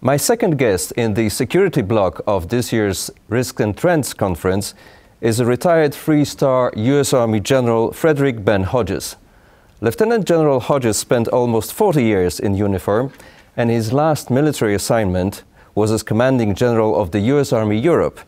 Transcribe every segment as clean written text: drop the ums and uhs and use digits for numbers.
My second guest in the security block of this year's Risk and Trends conference is a retired three-star U.S. Army General Frederick Ben Hodges. Lieutenant General Hodges spent almost 40 years in uniform, and his last military assignment was as commanding general of the U.S. Army Europe,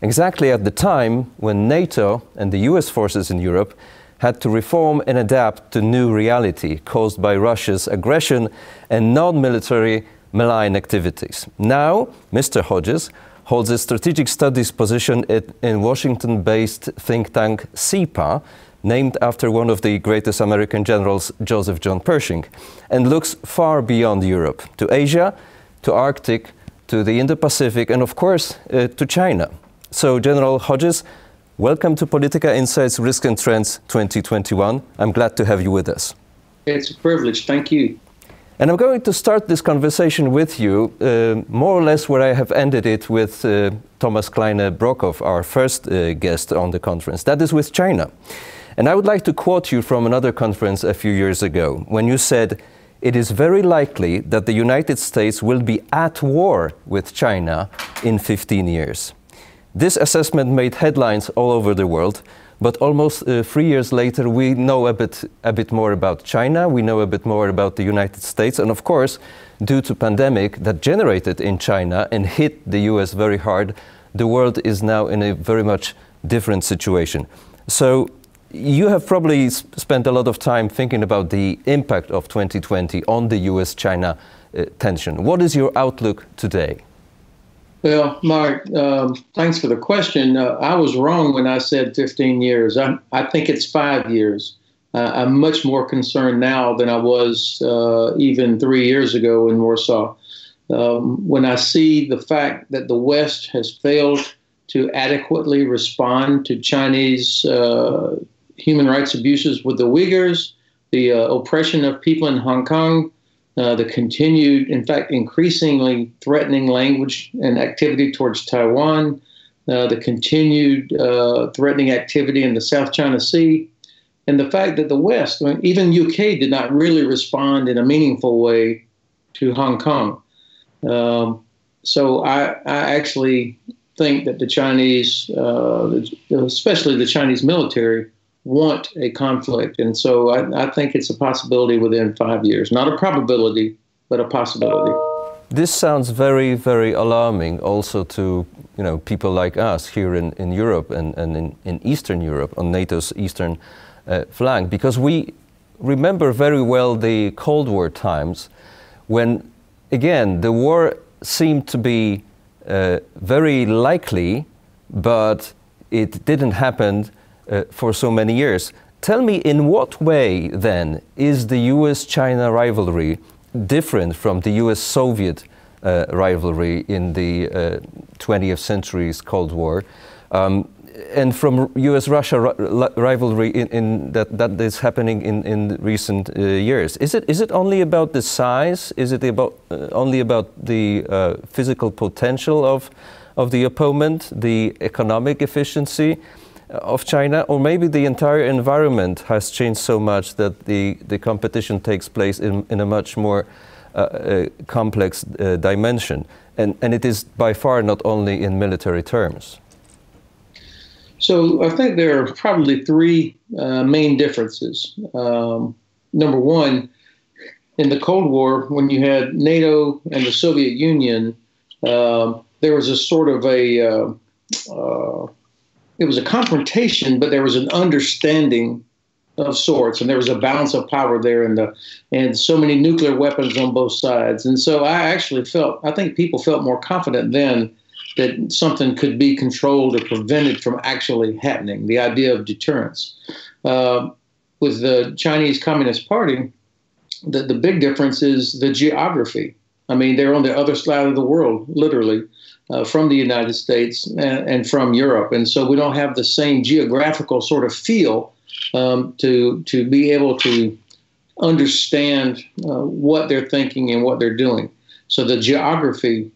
exactly at the time when NATO and the U.S. forces in Europe had to reform and adapt to new reality caused by Russia's aggression and non-military malign activities. Now, Mr. Hodges holds a strategic studies position in Washington-based think tank SIPA, named after one of the greatest American generals, Joseph John Pershing, and looks far beyond Europe, to Asia, to Arctic, to the Indo-Pacific, and of course, to China. So, General Hodges, welcome to Polityka Insights Risk and Trends 2021. I'm glad to have you with us. It's a privilege. Thank you. And I'm going to start this conversation with you, more or less where I have ended it with Thomas Kleine-Brockhoff, our first guest on the conference. That is with China. And I would like to quote you from another conference a few years ago, when you said, "It is very likely that the United States will be at war with China in 15 years. This assessment made headlines all over the world. But almost 3 years later, we know a bit more about China, we know a bit more about the United States, and of course, due to pandemic that generated in China and hit the US very hard, the world is now in a very much different situation." So you have probably spent a lot of time thinking about the impact of 2020 on the US-China tension. What is your outlook today? Well, Mark, thanks for the question. I was wrong when I said 15 years. I think it's 5 years. I'm much more concerned now than I was even 3 years ago in Warsaw. When I see the fact that the West has failed to adequately respond to Chinese human rights abuses with the Uyghurs, the oppression of people in Hong Kong, the continued, in fact, increasingly threatening language and activity towards Taiwan, the continued threatening activity in the South China Sea, and the fact that the West, even UK, did not really respond in a meaningful way to Hong Kong. So I actually think that the Chinese, especially the Chinese military, want a conflict. And so I think it's a possibility within 5 years. Not a probability, but a possibility. This sounds very, very alarming also to people like us here in Europe and in Eastern Europe, on NATO's eastern flank, because we remember very well the Cold War times when, again, the war seemed to be very likely, but it didn't happen for so many years. Tell me, in what way, then, is the US-China rivalry different from the US-Soviet rivalry in the 20th century's Cold War, and from US-Russia rivalry in that is happening in recent years? Is it only about the size? Is it only about the physical potential of the opponent, the economic efficiency of China, or maybe the entire environment has changed so much that the competition takes place in a much more complex dimension, and it is by far not only in military terms? So I think there are probably three main differences. Number one, in the Cold War, when you had NATO and the Soviet Union, there was a sort of it was a confrontation, but there was an understanding of sorts, and there was a balance of power there, and so many nuclear weapons on both sides. And so I think people felt more confident then that something could be controlled or prevented from actually happening, the idea of deterrence. With the Chinese Communist Party, the big difference is the geography. I mean, they're on the other side of the world, literally. From the United States and from Europe. And so we don't have the same geographical sort of feel to be able to understand what they're thinking and what they're doing. So the geography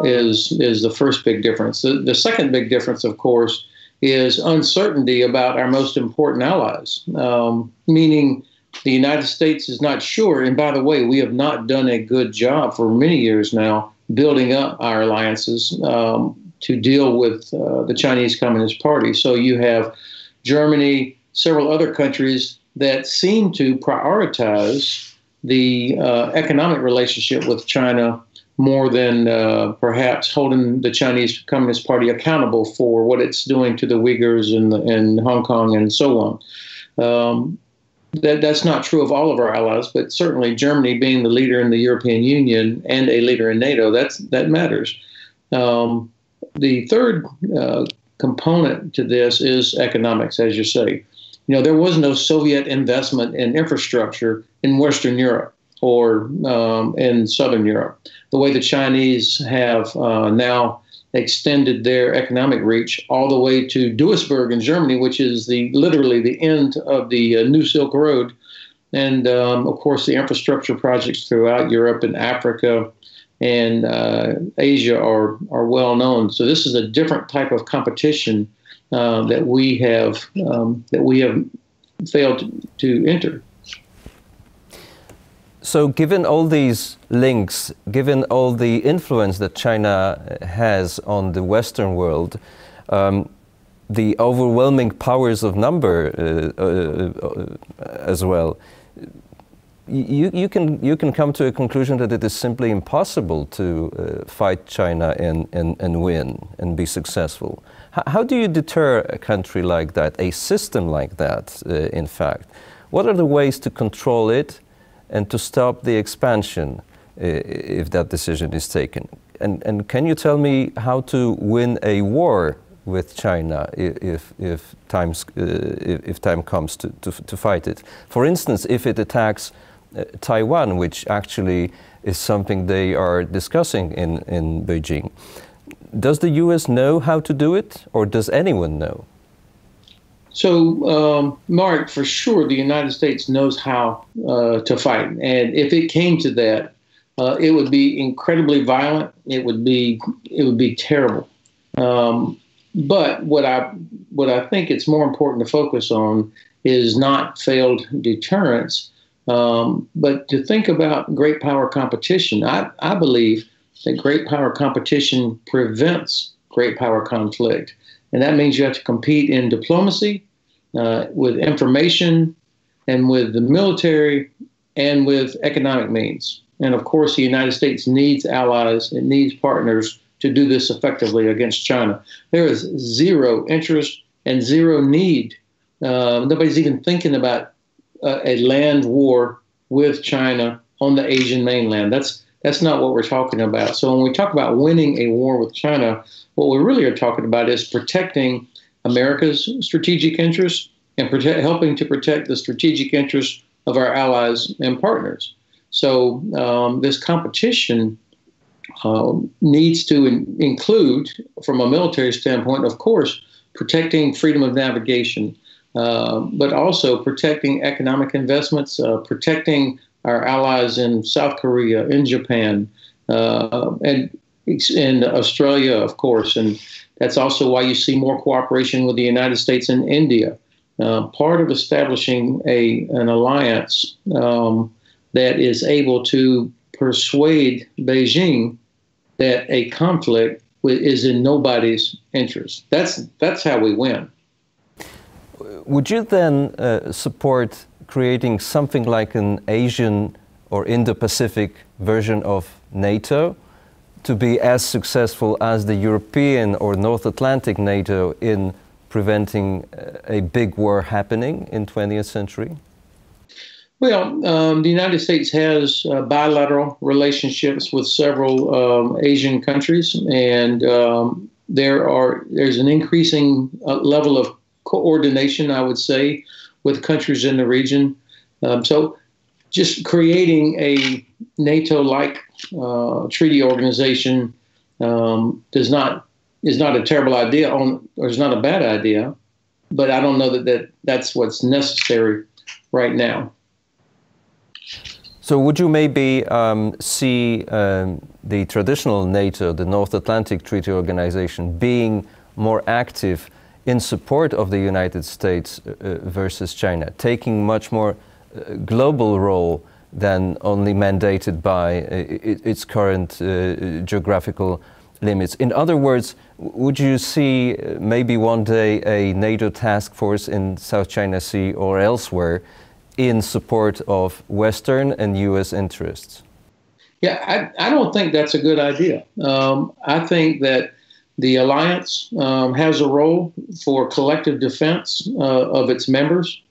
is the first big difference. The second big difference, of course, is uncertainty about our most important allies, meaning the United States is not sure. And by the way, we have not done a good job for many years now building up our alliances to deal with the Chinese Communist Party. So you have Germany, several other countries that seem to prioritize the economic relationship with China more than perhaps holding the Chinese Communist Party accountable for what it's doing to the Uyghurs in Hong Kong and so on. That's not true of all of our allies, but certainly Germany being the leader in the European Union and a leader in NATO, that matters. The third component to this is economics, as you say. You know, there was no Soviet investment in infrastructure in Western Europe or in Southern Europe. The way the Chinese have now extended their economic reach all the way to Duisburg in Germany, which is literally the end of the New Silk Road. And, of course, the infrastructure projects throughout Europe and Africa and Asia are well known. So this is a different type of competition that we have failed to enter. So given all these links, given all the influence that China has on the Western world, the overwhelming powers of number as well, you can come to a conclusion that it is simply impossible to fight China and win and be successful. How do you deter a country like that, a system like that, in fact? What are the ways to control it and to stop the expansion if that decision is taken? And can you tell me how to win a war with China if time comes to fight it? For instance, if it attacks Taiwan, which actually is something they are discussing in Beijing, does the US know how to do it, or does anyone know? So, Mark, for sure, the United States knows how to fight. And if it came to that, it would be incredibly violent. It would be terrible. But what I think it's more important to focus on is not failed deterrence, but to think about great power competition. I believe that great power competition prevents great power conflict. And that means you have to compete in diplomacy, with information, and with the military, and with economic means. And of course, the United States needs allies, it needs partners to do this effectively against China. There is zero interest and zero need. Nobody's even thinking about a land war with China on the Asian mainland. That's not what we're talking about. So when we talk about winning a war with China, what we really are talking about is protecting America's strategic interests and helping to protect the strategic interests of our allies and partners. So this competition needs to include, from a military standpoint, of course, protecting freedom of navigation, but also protecting economic investments, protecting our allies in South Korea, in Japan, and in Australia, of course. And that's also why you see more cooperation with the United States and India. Part of establishing an alliance that is able to persuade Beijing that a conflict is in nobody's interest. That's how we win. Would you then support creating something like an Asian or Indo-Pacific version of NATO to be as successful as the European or North Atlantic NATO in preventing a big war happening in 20th century? Well, the United States has bilateral relationships with several Asian countries, and there's an increasing level of coordination, I would say, with countries in the region. So just creating a NATO-like treaty organization is not a terrible idea, or is not a bad idea, but I don't know that's what's necessary right now. So would you maybe see the traditional NATO, the North Atlantic Treaty Organization, being more active in support of the United States versus China, taking much more global role than only mandated by its current geographical limits. In other words, would you see maybe one day a NATO task force in South China Sea or elsewhere in support of Western and US interests? Yeah, I don't think that's a good idea. I think that the alliance has a role for collective defense of its members,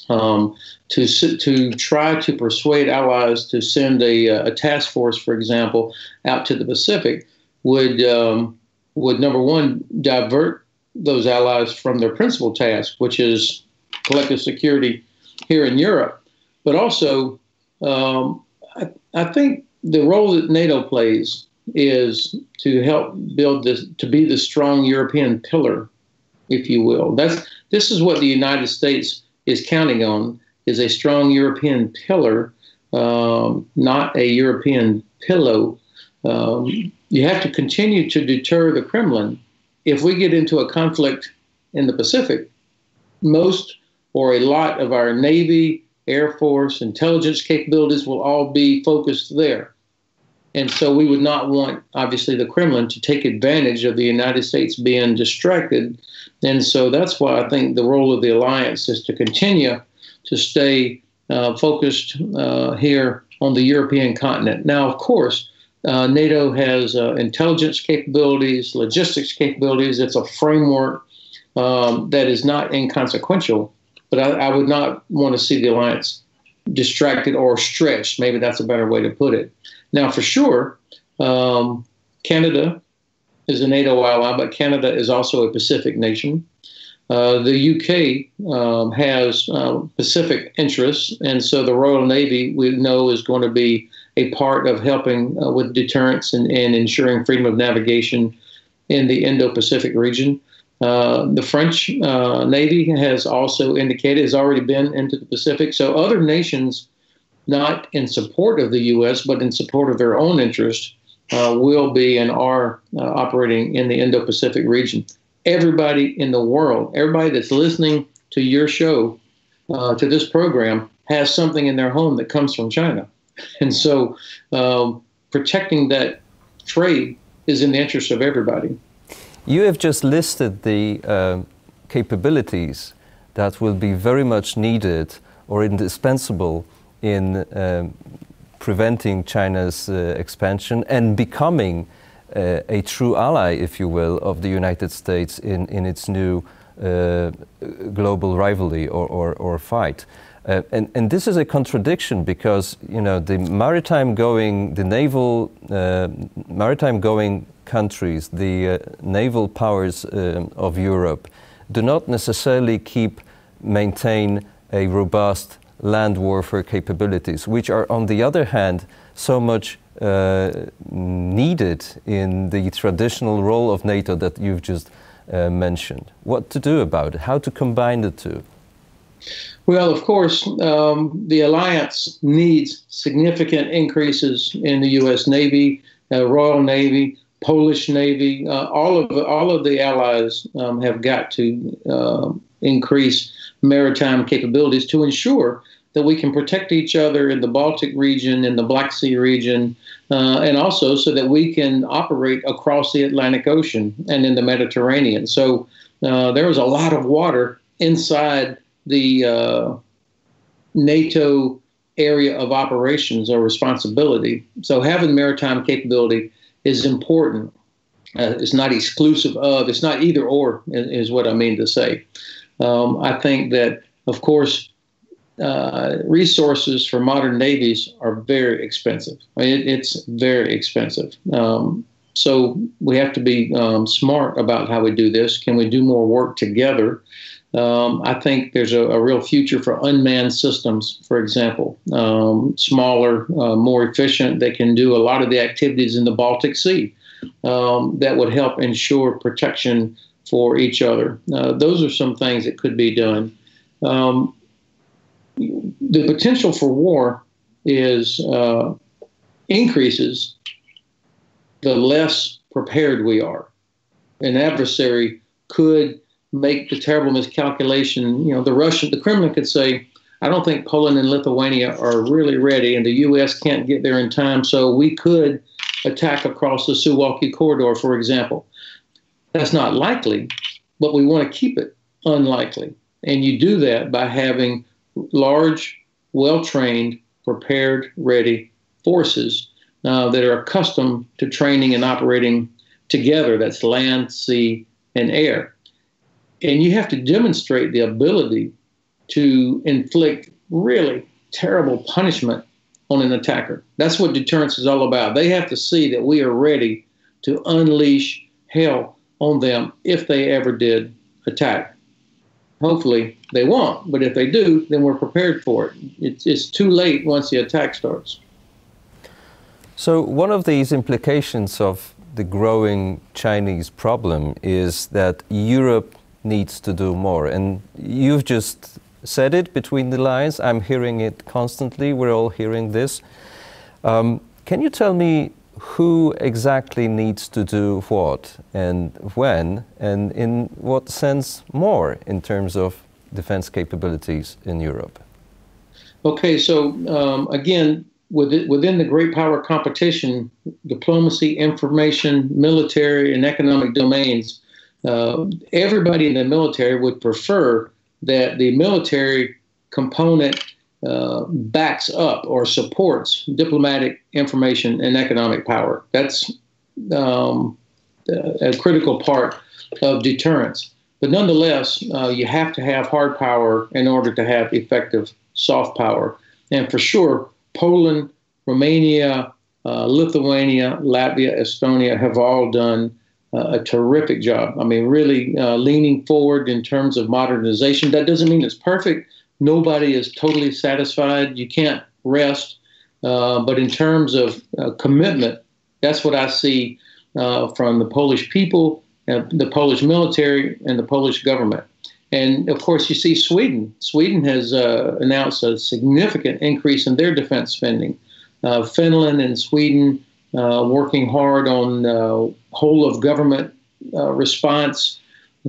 to try to persuade allies to send a task force, for example, out to the Pacific would number one, divert those allies from their principal task, which is collective security here in Europe. But also, I think the role that NATO plays is to help build this, to be the strong European pillar, if you will. This is what the United States is counting on, is a strong European pillar, not a European pillow. You have to continue to deter the Kremlin. If we get into a conflict in the Pacific, most or a lot of our Navy, Air Force, intelligence capabilities will all be focused there. And so we would not want, obviously, the Kremlin to take advantage of the United States being distracted. And so that's why I think the role of the alliance is to continue to stay focused here on the European continent. Now, of course, NATO has intelligence capabilities, logistics capabilities. It's a framework that is not inconsequential. But I would not want to see the alliance distracted or stretched. Maybe that's a better way to put it. Now, for sure, Canada is a NATO ally, but Canada is also a Pacific nation. The UK has Pacific interests, and so the Royal Navy, we know, is going to be a part of helping with deterrence and ensuring freedom of navigation in the Indo-Pacific region. The French Navy has also indicated, has already been into the Pacific. So other nations, not in support of the U.S., but in support of their own interest, will be and are operating in the Indo-Pacific region. Everybody in the world, everybody that's listening to your show, to this program, has something in their home that comes from China. And so protecting that trade is in the interest of everybody. You have just listed the capabilities that will be very much needed or indispensable in preventing China's expansion and becoming a true ally, if you will, of the United States in its new global rivalry or fight. And this is a contradiction because, you know, the naval maritime going countries, the naval powers of Europe, do not necessarily maintain a robust land warfare capabilities, which are, on the other hand, so much needed in the traditional role of NATO that you've just mentioned. What to do about it? How to combine the two? Well, of course, the alliance needs significant increases in the U.S. Navy, Royal Navy, Polish Navy. All of the allies have got to increase maritime capabilities to ensure that we can protect each other in the Baltic region, in the Black Sea region, and also so that we can operate across the Atlantic Ocean and in the Mediterranean. So there is a lot of water inside the NATO area of operations or responsibility. So having maritime capability is important. It's not exclusive of, it's not either or, is what I mean to say. I think that, of course, resources for modern navies are very expensive. I mean, it's very expensive. So we have to be smart about how we do this. Can we do more work together? I think there's a real future for unmanned systems, for example, smaller, more efficient. They can do a lot of the activities in the Baltic Sea that would help ensure protection for each other. Those are some things that could be done. The potential for war increases the less prepared we are. An adversary could make the terrible miscalculation. You know, the Kremlin could say, I don't think Poland and Lithuania are really ready, and the U.S. can't get there in time. So we could attack across the Suwalki corridor, for example. That's not likely, but we want to keep it unlikely. And you do that by having large, well-trained, prepared, ready forces that are accustomed to training and operating together. That's land, sea, and air. And you have to demonstrate the ability to inflict really terrible punishment on an attacker. That's what deterrence is all about. They have to see that we are ready to unleash hell on them if they ever did attack. Hopefully they won't, but if they do, then we're prepared for it. It's too late once the attack starts. So one of these implications of the growing Chinese problem is that Europe needs to do more. And you've just said it between the lines. I'm hearing it constantly. We're all hearing this. Can you tell me who exactly needs to do what and when, and in what sense more in terms of defense capabilities in Europe? Okay, so again, within the great power competition, diplomacy, information, military, and economic domains, everybody in the military would prefer that the military component backs up or supports diplomatic, information, and economic power. That's a critical part of deterrence. But nonetheless, you have to have hard power in order to have effective soft power. And for sure, Poland, Romania, Lithuania, Latvia, Estonia have all done a terrific job. I mean, really leaning forward in terms of modernization. That doesn't mean it's perfect. Nobody is totally satisfied. You can't rest. But in terms of commitment, that's what I see from the Polish people, the Polish military, and the Polish government. And of course, you see Sweden. Sweden has announced a significant increase in their defense spending. Finland and Sweden working hard on whole of government response.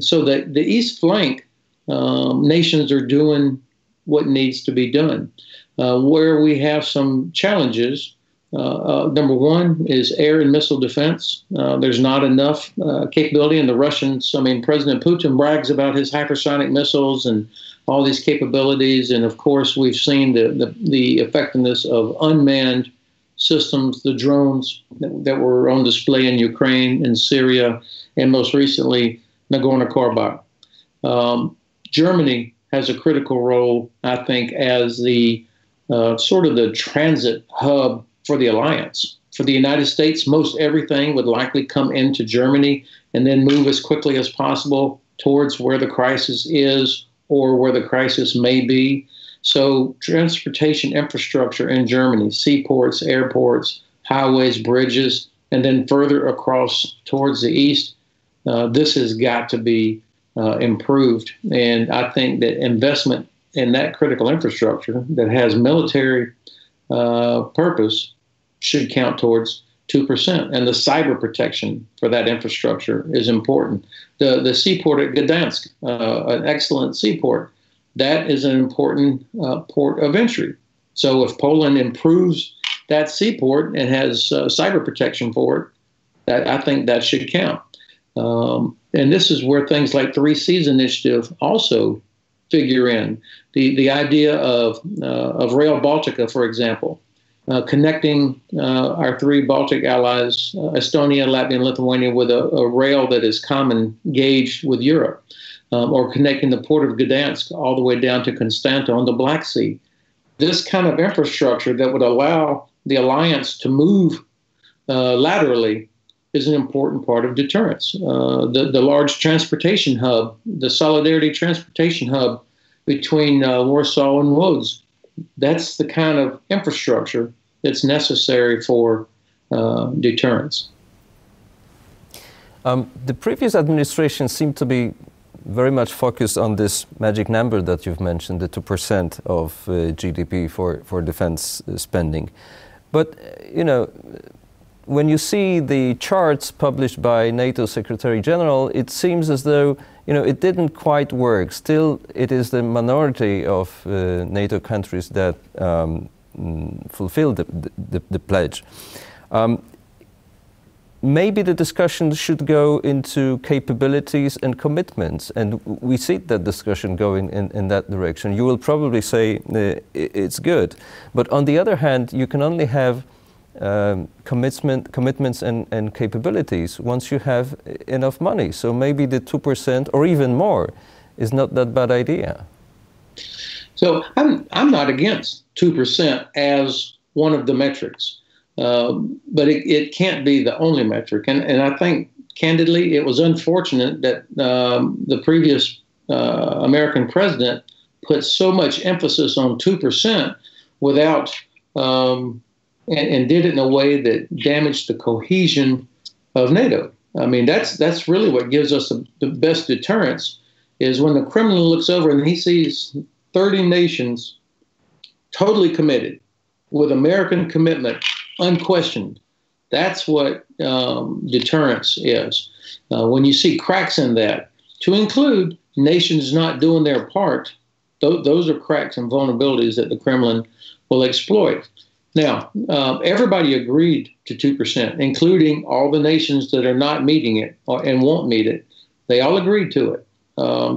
So that the East flank nations are doing what needs to be done. Where we have some challenges, number one is air and missile defense. There's not enough capability, and the Russians, I mean, President Putin brags about his hypersonic missiles and all these capabilities, and of course we've seen the effectiveness of unmanned systems, the drones that were on display in Ukraine and Syria, and most recently Nagorno-Karabakh. Germany has a critical role, I think, as the sort of the transit hub for the alliance. For the United States, most everything would likely come into Germany and then move as quickly as possible towards where the crisis is or where the crisis may be. So transportation infrastructure in Germany, seaports, airports, highways, bridges, and then further across towards the east, this has got to be improved. And I think that investment in that critical infrastructure that has military purpose should count towards 2%. And the cyber protection for that infrastructure is important. The seaport at Gdansk, an excellent seaport, that is an important port of entry. So if Poland improves that seaport and has cyber protection for it, I think that should count. And this is where things like 3Cs initiative also figure in. The idea of Rail Baltica, for example, connecting our three Baltic allies, Estonia, Latvia, and Lithuania, with a rail that is common gauge with Europe, or connecting the port of Gdansk all the way down to Constanta on the Black Sea. This kind of infrastructure that would allow the alliance to move laterally is an important part of deterrence. The large transportation hub, the Solidarity Transportation Hub between Warsaw and Łódź, that's the kind of infrastructure that's necessary for deterrence. The previous administration seemed to be very much focused on this magic number that you've mentioned, the 2% of GDP for defense spending. But, you know, when you see the charts published by NATO Secretary General, it seems as though, it didn't quite work. Still, it is the minority of NATO countries that fulfill the pledge. Maybe the discussion should go into capabilities and commitments, and we see that discussion going in that direction. You will probably say it's good, but on the other hand, you can only have commitments and capabilities once you have enough money. So maybe the 2% or even more is not that bad idea. So I'm not against 2% as one of the metrics. But it can't be the only metric. And I think, candidly, it was unfortunate that the previous American president put so much emphasis on 2% without, and did it in a way that damaged the cohesion of NATO. I mean, that's really what gives us the best deterrence, is when the Kremlin looks over and he sees 30 nations totally committed with American commitment unquestioned. That's what deterrence is. When you see cracks in that, to include nations not doing their part, those are cracks and vulnerabilities that the Kremlin will exploit. Now, everybody agreed to 2%, including all the nations that are not meeting it and won't meet it. They all agreed to it.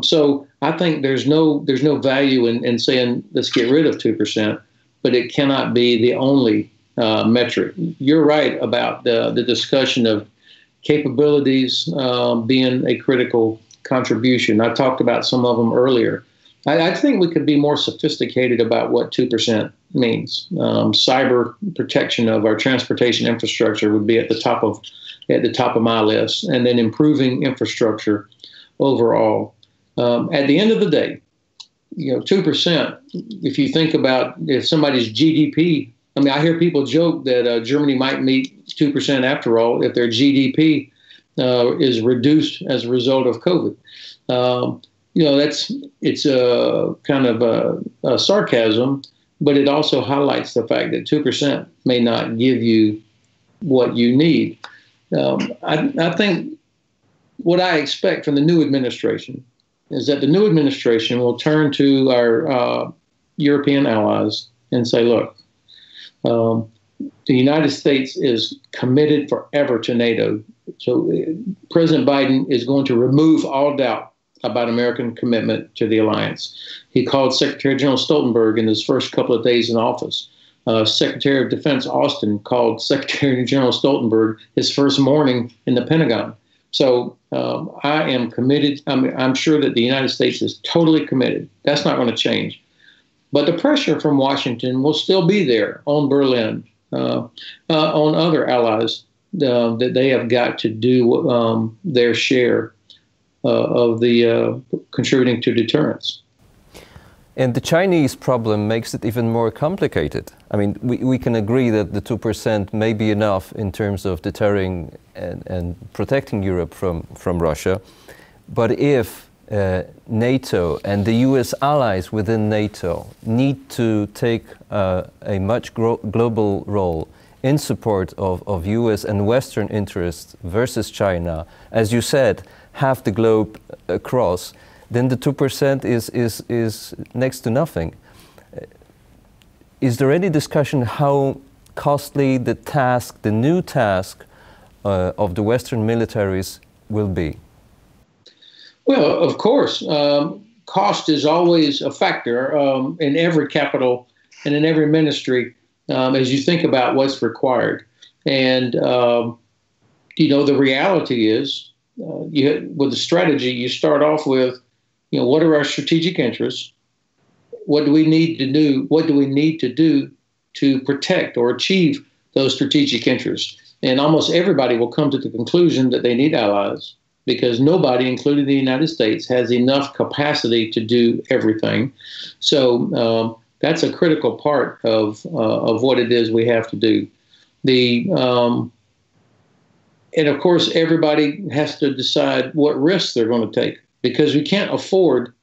So I think there's no value in saying let's get rid of 2%, but it cannot be the only metric. You're right about the discussion of capabilities being a critical contribution. I talked about some of them earlier. I think we could be more sophisticated about what 2% means. Cyber protection of our transportation infrastructure would be at the top of my list, and then improving infrastructure overall. At the end of the day, 2%. If you think about if somebody's GDP. I mean, I hear people joke that Germany might meet 2% after all if their GDP is reduced as a result of COVID. It's a kind of a sarcasm, but it also highlights the fact that 2% may not give you what you need. I think what I expect from the new administration is that the new administration will turn to our European allies and say, look, the United States is committed forever to NATO. So President Biden is going to remove all doubt about American commitment to the alliance. He called Secretary General Stoltenberg in his first couple of days in office. Secretary of Defense Austin called Secretary General Stoltenberg his first morning in the Pentagon. So I am committed. I'm sure that the United States is totally committed. That's not going to change. But the pressure from Washington will still be there on Berlin, on other allies, that they have got to do their share of the contributing to deterrence. And the Chinese problem makes it even more complicated. I mean, we can agree that the 2% may be enough in terms of deterring and protecting Europe from Russia. But if NATO and the US allies within NATO need to take a much global role in support of US and Western interests versus China, as you said, half the globe across, then the 2% is next to nothing. Is there any discussion how costly the new task of the Western militaries will be? Well, of course, cost is always a factor in every capital and in every ministry as you think about what's required. And, the reality is, with the strategy, you start off with, what are our strategic interests? What do we need to do? What do we need to do to protect or achieve those strategic interests? And almost everybody will come to the conclusion that they need allies, because nobody, including the United States, has enough capacity to do everything. So that's a critical part of what it is we have to do. And of course, everybody has to decide what risks they're going to take, because we can't afford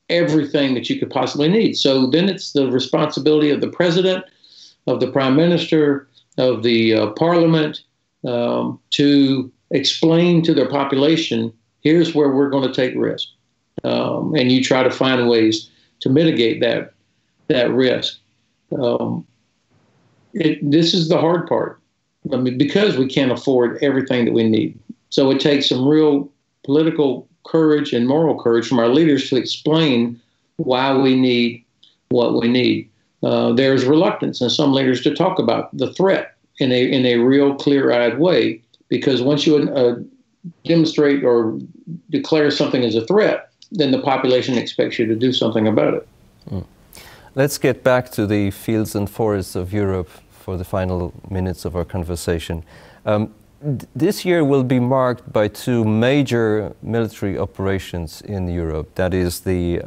everything that you could possibly need. So then it's the responsibility of the president, of the prime minister, of the parliament, to explain to their population, here's where we're going to take risk. And you try to find ways to mitigate that risk. This is the hard part. I mean, because we can't afford everything that we need. So it takes some real political courage and moral courage from our leaders to explain why we need what we need. There's reluctance in some leaders to talk about the threat in a real clear-eyed way, because once you demonstrate or declare something as a threat, then the population expects you to do something about it. Let's get back to the fields and forests of Europe for the final minutes of our conversation. This year will be marked by two major military operations in Europe. That is the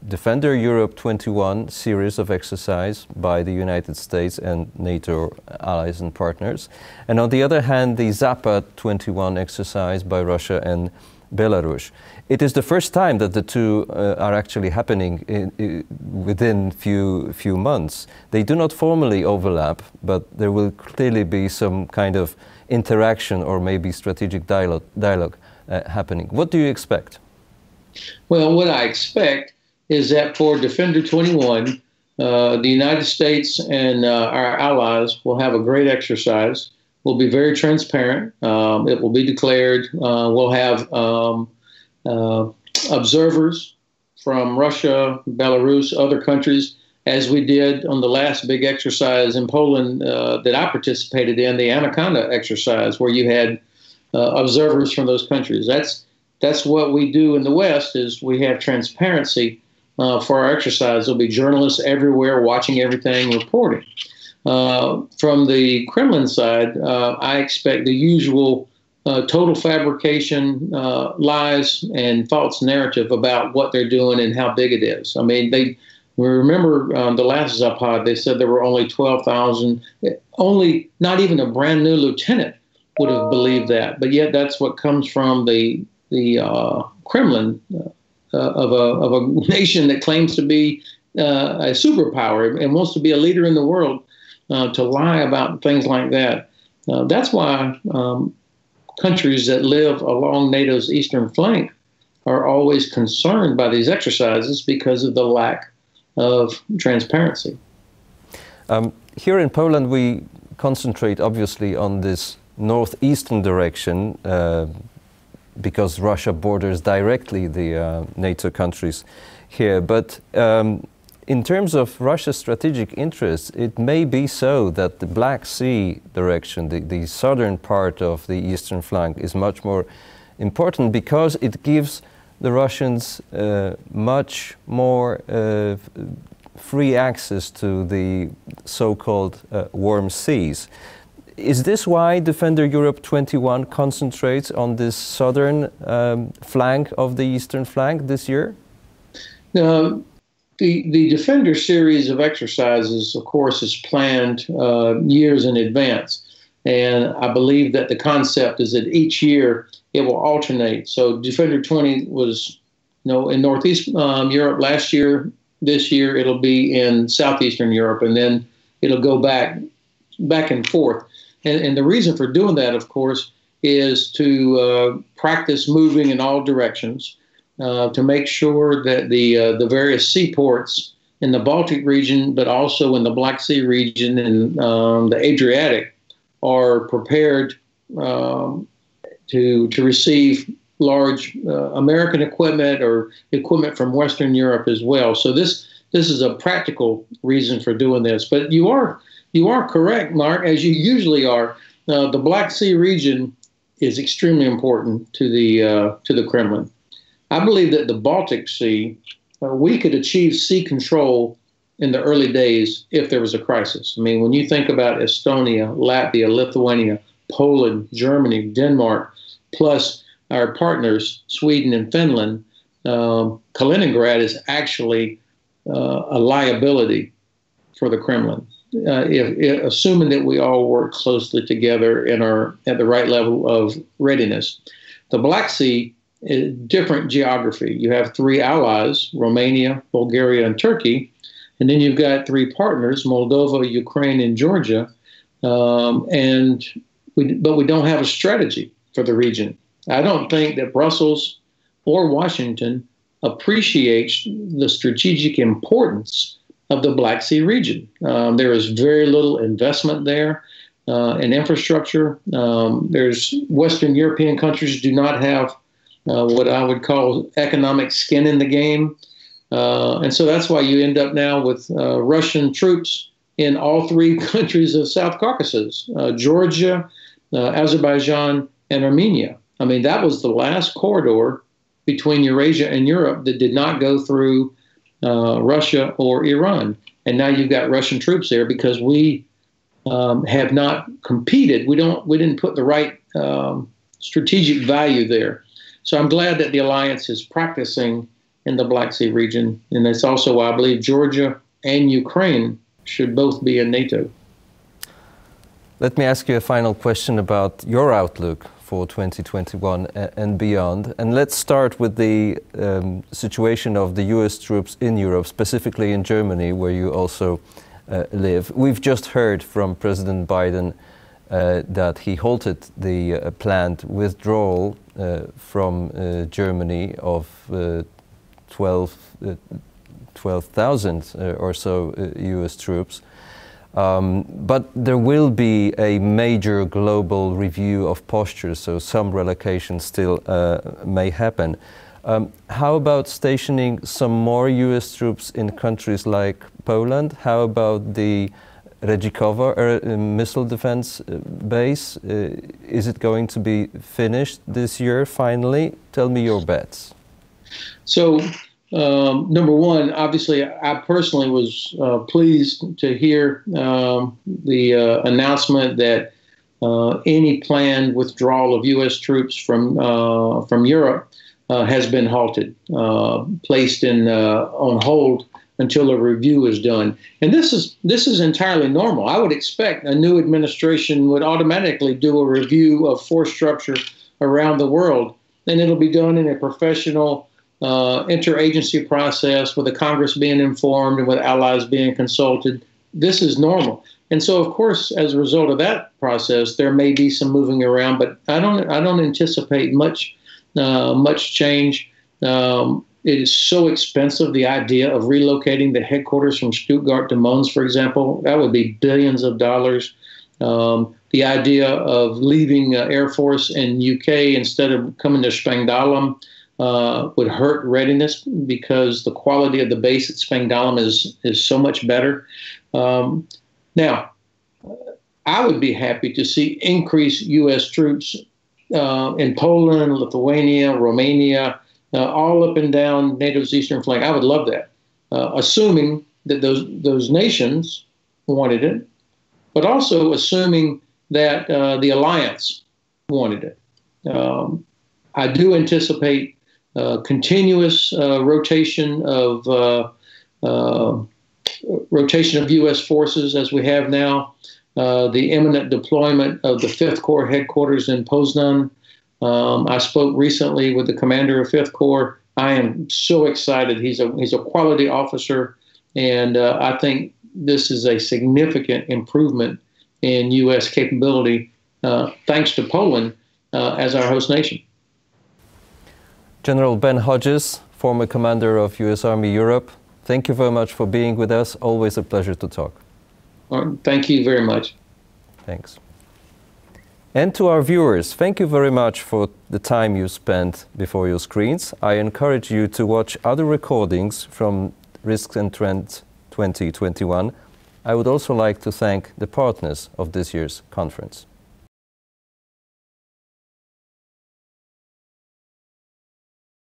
Defender Europe 21 series of exercise by the United States and NATO allies and partners. And on the other hand, the Zapad 21 exercise by Russia and Belarus. It is the first time that the two are actually happening within few months. They do not formally overlap, but there will clearly be some kind of interaction or maybe strategic dialogue happening. What do you expect? Well, what I expect is that for Defender 21, the United States and our allies will have a great exercise. We'll be very transparent. It will be declared. We'll have observers from Russia, Belarus, other countries, as we did on the last big exercise in Poland that I participated in, the Anaconda exercise, where you had observers from those countries. That's what we do in the West, is we have transparency for our exercise. There'll be journalists everywhere watching everything, reporting. From the Kremlin side, I expect the usual total fabrication, lies, and false narrative about what they're doing and how big it is. I mean, we remember the last Zapad, they said there were only 12,000, only not even a brand new lieutenant would have believed that. But yet that's what comes from the Kremlin of a nation that claims to be a superpower and wants to be a leader in the world. To lie about things like that. That's why countries that live along NATO's eastern flank are always concerned by these exercises because of the lack of transparency. Here in Poland, we concentrate obviously on this northeastern direction because Russia borders directly the NATO countries here. But in terms of Russia's strategic interests, it may be so that the Black Sea direction, the southern part of the eastern flank, is much more important because it gives the Russians much more free access to the so-called warm seas. Is this why Defender Europe 21 concentrates on this southern flank of the eastern flank this year? The Defender series of exercises, of course, is planned years in advance. And I believe that the concept is that each year it will alternate. So Defender 20 was in Northeast Europe last year. This year it'll be in Southeastern Europe, and then it'll go back and forth. And the reason for doing that, of course, is to practice moving in all directions. To make sure that the various seaports in the Baltic region, but also in the Black Sea region and the Adriatic, are prepared to receive large American equipment or equipment from Western Europe as well. So this is a practical reason for doing this. But you are correct, Mark, as you usually are. The Black Sea region is extremely important to the Kremlin. I believe that the Baltic Sea, we could achieve sea control in the early days if there was a crisis. I mean, when you think about Estonia, Latvia, Lithuania, Poland, Germany, Denmark, plus our partners, Sweden and Finland, Kaliningrad is actually a liability for the Kremlin. Assuming that we all work closely together and are at the right level of readiness. The Black Sea, different geography. You have three allies, Romania, Bulgaria, and Turkey, and then you've got three partners, Moldova, Ukraine, and Georgia. And but we don't have a strategy for the region. I don't think that Brussels or Washington appreciates the strategic importance of the Black Sea region. There is very little investment there in infrastructure. There's Western European countries do not have what I would call economic skin in the game. And so that's why you end up now with Russian troops in all three countries of South Caucasus, Georgia, Azerbaijan, and Armenia. I mean, that was the last corridor between Eurasia and Europe that did not go through Russia or Iran. And now you've got Russian troops there because we have not competed. We didn't put the right strategic value there. So I'm glad that the alliance is practicing in the Black Sea region. And that's also why I believe Georgia and Ukraine should both be in NATO. Let me ask you a final question about your outlook for 2021 and beyond. And let's start with the situation of the US troops in Europe, specifically in Germany, where you also live. We've just heard from President Biden that he halted the planned withdrawal from Germany of 12,000 or so US troops. But there will be a major global review of posture, so some relocation still may happen. How about stationing some more US troops in countries like Poland? How about the Redzikovo missile defense base? Is it going to be finished this year finally? Tell me your bets. So, number one, obviously, I personally was pleased to hear the announcement that any planned withdrawal of U.S. troops from Europe has been halted, placed on hold until a review is done. And this is entirely normal. I would expect a new administration would automatically do a review of force structure around the world, and it'll be done in a professional interagency process with the Congress being informed and with allies being consulted. This is normal. And so, of course, as a result of that process, there may be some moving around, but I don't anticipate much change. It is so expensive, the idea of relocating the headquarters from Stuttgart to Mons, for example. That would be billions of dollars. The idea of leaving Air Force in UK instead of coming to Spangdahlem would hurt readiness because the quality of the base at Spangdahlem is so much better. Now, I would be happy to see increased U.S. troops in Poland, Lithuania, Romania, all up and down NATO's eastern flank. I would love that, assuming that those nations wanted it, but also assuming that the alliance wanted it. I do anticipate continuous rotation of U.S. forces as we have now. The imminent deployment of the 5th Corps headquarters in Poznan. I spoke recently with the commander of 5th Corps. I am so excited. He's a quality officer, and I think this is a significant improvement in U.S. capability, thanks to Poland as our host nation. General Ben Hodges, former commander of U.S. Army Europe, thank you very much for being with us. Always a pleasure to talk. Thank you very much. Thanks. And to our viewers, thank you very much for the time you spent before your screens. I encourage you to watch other recordings from Risks and Trends 2021. I would also like to thank the partners of this year's conference.